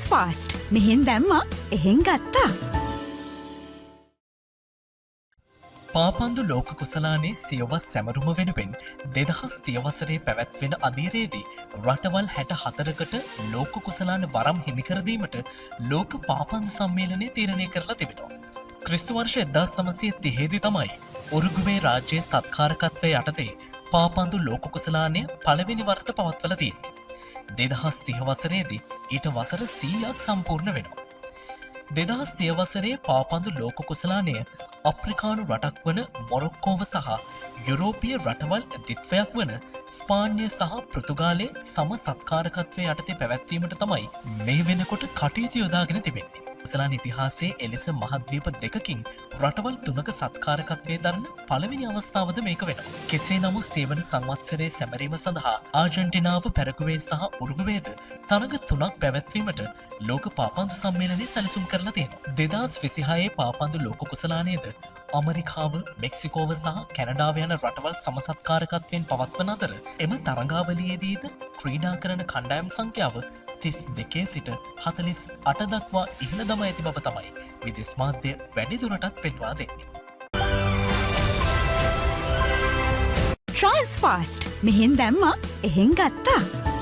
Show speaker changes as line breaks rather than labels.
Fast මෙහෙන් දැම්මා එහෙන් ගත්තා.
පාපන්දු ලෝක කුසලානේ සියවස් සැමරුම වෙනුවෙන් 2030 වසරේ පැවැත්වෙන අදියරේදී රටවල් 64කට ලෝක කුසලාන වරම් හිමිකරදීමට ලෝක පාපන්දු සම්මේලනය තීරණය කරලා තිබෙනවා. ක්‍රිස්තු වර්ෂ 1930 දී තමයි උරුගුවේ රාජ්‍යයේ සත්කාරකත්වය යටතේ පාපන්දු ලෝක කුසලානය පළවෙනි වරට පවත්වලා තියෙන්නේ. 2030 වසරේදී ඊට වසර 100ක් සම්පූර්ණ වෙනවා. 2030 වසරේ පාපන්දු ලෝක කුසලානය අප්‍රිකානු රටක් වන මොරොක්කෝව සහ යුරෝපීය රටවල් දිත්වයක් වන ස්පාන්‍ය සහ පෘතුගාලයේ සම සත්කාරකත්වය යටතේ පැවැත්වීමට තමයි මේ වෙනකොට කටයුතු යොදාගෙන තිබෙන්නේ. කුසලාන ඉතිහාසයේ එලෙස මහද්වීප දෙකකින් රටවල් තුනක සත්කාරකත්වයේ දරන පළවෙනි අවස්ථාවද මේක වෙනවා. කෙසේ නමුත් සේවන සංවත්සරයේ සැමරීම සඳහා ආජන්ටිනාව, පැරගුවේ සහ උරුගුවේද තරග තුනක් පැවැත්වීමට ලෝක පාපන්දු සම්මේලනය සැලසුම් කරලා තියෙනවා. 2026 පාපන්දු ලෝක කුසලානයේද අමරිකාව, මෙක්සිකෝව සහ කැනඩාව යන රටවල් සමසත්කාරකත්වයෙන් පවත්වන අතර එම තරගාවලියේදීද ක්‍රීඩා කරන කණ්ඩායම් සංඛ්‍යාව 32 සිට 48 දක්වා ඉහළ දමා ඇති බව තමයි විදේශ මාධ්‍ය වැඩිදුරටත් පෙන්වා දෙන්නේ.
ෆාස්ට් මෙහෙන් දැම්මා එහෙන් ගත්තා.